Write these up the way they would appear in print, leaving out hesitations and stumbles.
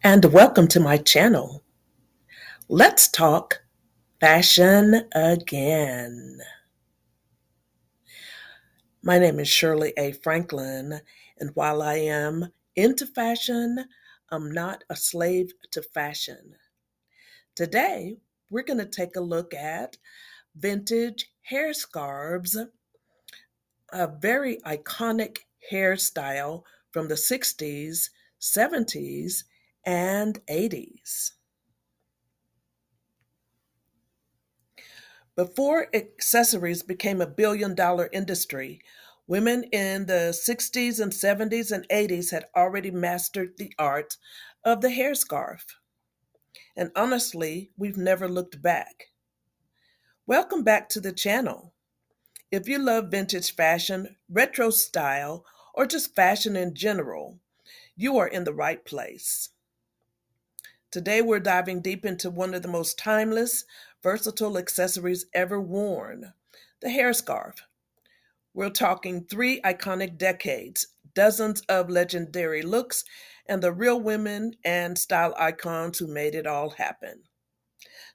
and welcome to my channel. Let's talk fashion again. My name is Shirley A. Franklin, and while I am into fashion, I'm not a slave to fashion. Today, we're going to take a look at vintage hair scarves, a very iconic hairstyle from the 60s, 70s, and 80s. Before accessories became a billion-dollar industry, women in the 60s and 70s and 80s had already mastered the art of the hair scarf. And honestly, we've never looked back. Welcome back to the channel. If you love vintage fashion, retro style, or just fashion in general, you are in the right place. Today, we're diving deep into one of the most timeless, versatile accessories ever worn, the hair scarf. We're talking 3 iconic decades, dozens of legendary looks, and the real women and style icons who made it all happen.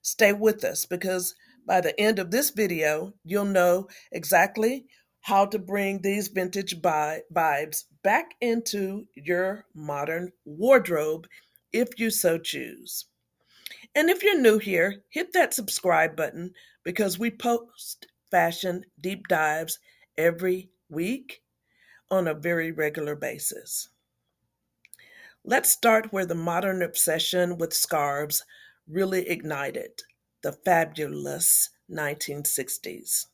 Stay with us because by the end of this video, you'll know exactly how to bring these vintage vibes back into your modern wardrobe if you so choose. And if you're new here, hit that subscribe button because we post fashion deep dives every week on a very regular basis. Let's start where the modern obsession with scarves really ignited, the fabulous 1960s.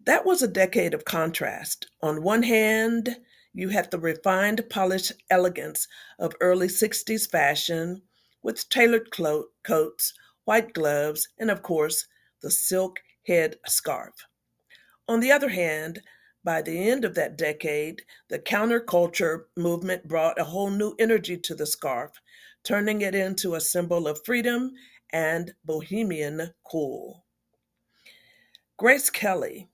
That was a decade of contrast. On one hand, you had the refined, polished elegance of early 60s fashion with tailored coats, white gloves, and of course, the silk head scarf. On the other hand, by the end of that decade, the counterculture movement brought a whole new energy to the scarf, turning it into a symbol of freedom and bohemian cool. Grace Kelly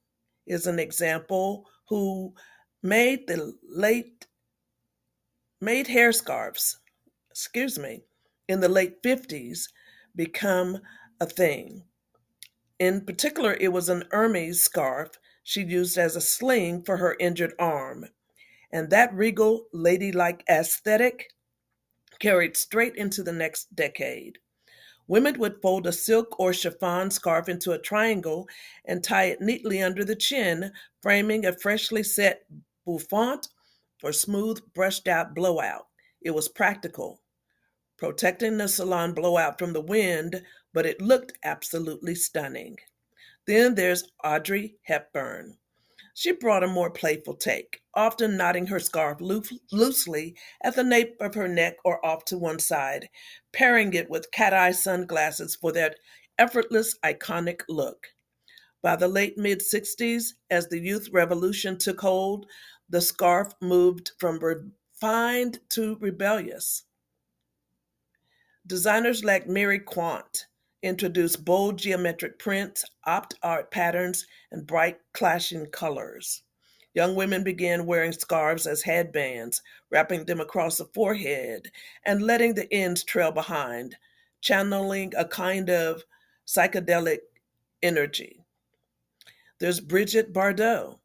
is an example who made the late made hair scarves, in the late 50s become a thing. In particular, it was an Hermes scarf she used as a sling for her injured arm. And that regal, ladylike aesthetic carried straight into the next decade. Women would fold a silk or chiffon scarf into a triangle and tie it neatly under the chin, framing a freshly set bouffant or smooth, brushed out blowout. It was practical, protecting the salon blowout from the wind, but it looked absolutely stunning. Then there's Audrey Hepburn. She brought a more playful take, often knotting her scarf loosely at the nape of her neck or off to one side, pairing it with cat eye sunglasses for that effortless, iconic look. By the late mid 60s, as the youth revolution took hold, the scarf moved from refined to rebellious. Designers like Mary Quant introduced bold geometric prints, opt art patterns, and bright clashing colors. Young women began wearing scarves as headbands, wrapping them across the forehead and letting the ends trail behind, channeling a kind of psychedelic energy. There's Bridget Bardot.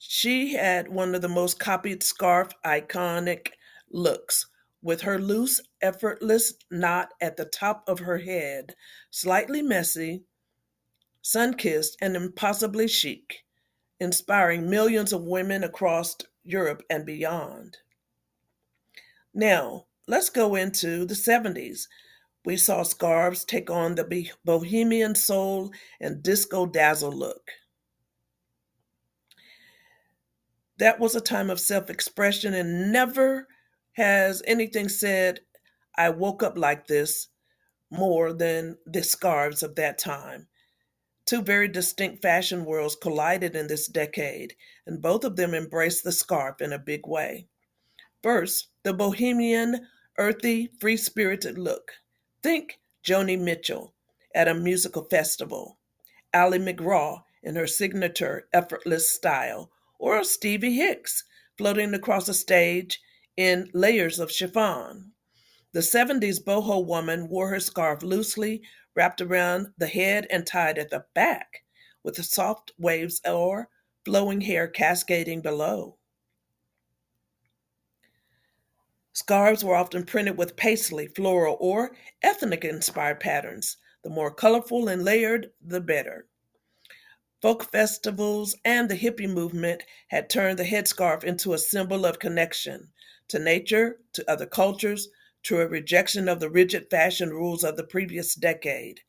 She had one of the most copied scarf iconic looks, with her loose, effortless knot at the top of her head, slightly messy, sun kissed, and impossibly chic, inspiring millions of women across Europe and beyond. Now, let's go into the 70s. We saw scarves take on the bohemian soul and disco dazzle look. That was a time of self expression, and never has anything said, I woke up like this, more than the scarves of that time. Two very distinct fashion worlds collided in this decade, and both of them embraced the scarf in a big way. First, the bohemian, earthy, free spirited look. Think Joni Mitchell at a musical festival, Ally McGraw in her signature effortless style, or Stevie Hicks floating across a stage in layers of chiffon. The 70s boho woman wore her scarf loosely wrapped around the head and tied at the back, with the soft waves or flowing hair cascading below. Scarves were often printed with paisley, floral, or ethnic inspired patterns. The more colorful and layered, the better. Folk festivals and the hippie movement had turned the headscarf into a symbol of connection to nature, to other cultures, to a rejection of the rigid fashion rules of the previous decade.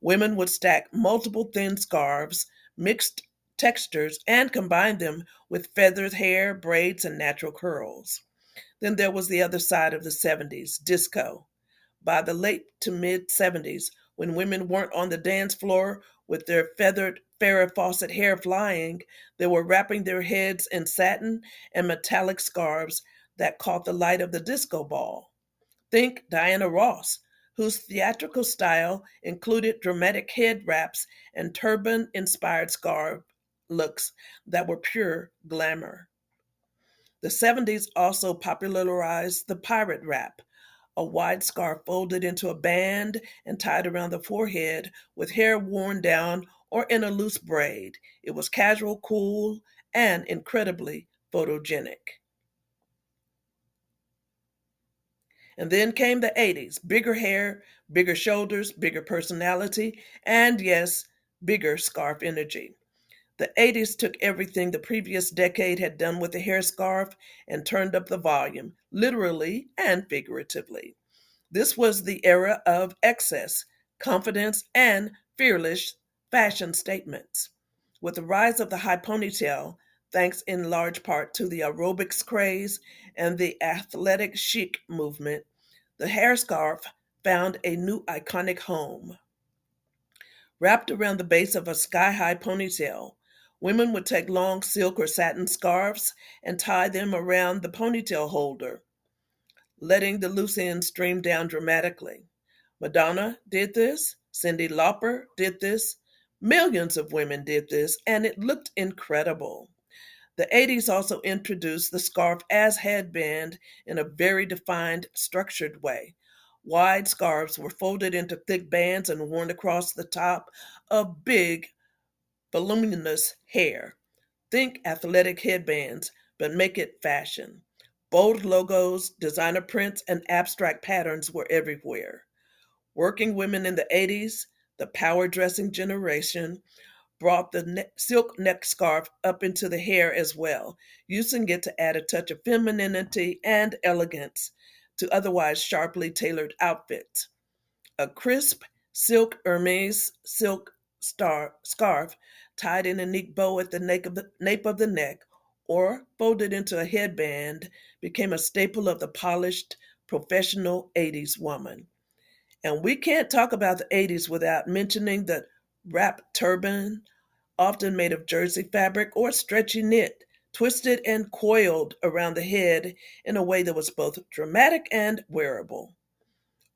Women would stack multiple thin scarves, mixed textures, and combine them with feathered hair, braids, and natural curls. Then there was the other side of the 70s, disco. By the late to mid 70s, when women weren't on the dance floor with their feathered Farrah Fawcett hair flying, they were wrapping their heads in satin and metallic scarves that caught the light of the disco ball. Think Diana Ross, whose theatrical style included dramatic head wraps and turban inspired scarf looks that were pure glamour. The 70s also popularized the pirate wrap, a wide scarf folded into a band and tied around the forehead with hair worn down or in a loose braid. It was casual, cool, and incredibly photogenic. And then came the 80s, bigger hair, bigger shoulders, bigger personality, and yes, bigger scarf energy. The 80s took everything the previous decade had done with the hair scarf and turned up the volume, literally and figuratively. This was the era of excess, confidence, and fearless fashion statements. With the rise of the high ponytail, thanks in large part to the aerobics craze and the athletic chic movement, the hair scarf found a new iconic home. Wrapped around the base of a sky high ponytail, women would take long silk or satin scarves and tie them around the ponytail holder, letting the loose ends stream down dramatically. Madonna did this, Cyndi Lauper did this, millions of women did this, and it looked incredible. The 80s also introduced the scarf as headband in a very defined, structured way. Wide scarves were folded into thick bands and worn across the top of big, voluminous hair. Think athletic headbands, but make it fashion. Bold logos, designer prints, and abstract patterns were everywhere. Working women in the 80s, the power dressing generation, brought the silk neck scarf up into the hair as well, using it to add a touch of femininity and elegance to otherwise sharply tailored outfits. A crisp silk Hermes silk scarf tied in a neat bow at the nape of the neck or folded into a headband became a staple of the polished, professional 80s woman. And we can't talk about the 80s without mentioning the wrap turban, often made of jersey fabric or stretchy knit, twisted and coiled around the head in a way that was both dramatic and wearable.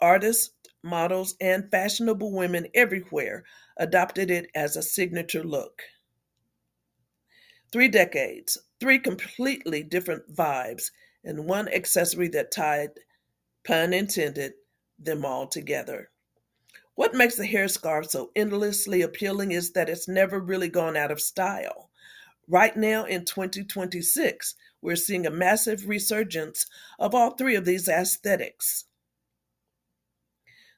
Artists, models, and fashionable women everywhere adopted it as a signature look. 3 decades, three completely different vibes, and one accessory that tied, pun intended, them all together. What makes the hair scarf so endlessly appealing is that it's never really gone out of style. Right now in 2026, we're seeing a massive resurgence of all three of these aesthetics.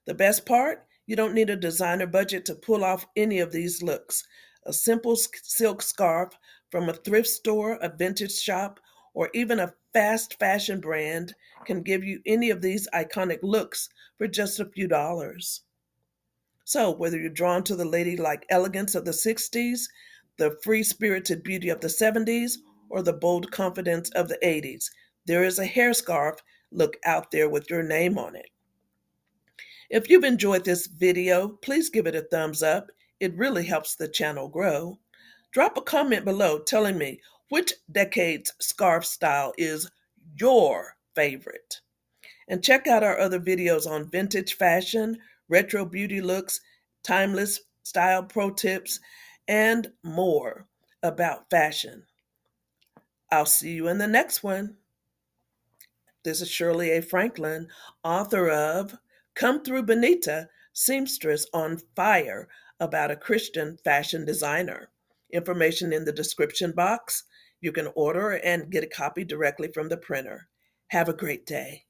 The best part? You don't need a designer budget to pull off any of these looks. A simple silk scarf from a thrift store, a vintage shop, or even a fast fashion brand can give you any of these iconic looks for just a few dollars. So, whether you're drawn to the ladylike elegance of the 60s, the free spirited beauty of the 70s, or the bold confidence of the 80s, there is a hair scarf look out there with your name on it. If you've enjoyed this video, please give it a thumbs up. It really helps the channel grow. Drop a comment below telling me which decade's scarf style is your favorite. And check out our other videos on vintage fashion, retro beauty looks, timeless style pro tips, and more about fashion. I'll see you in the next one. This is Shirley A. Franklin, author of Come Through Benita, Seamstress on Fire, about a Christian fashion designer. Information in the description box. You can order and get a copy directly from the printer. Have a great day.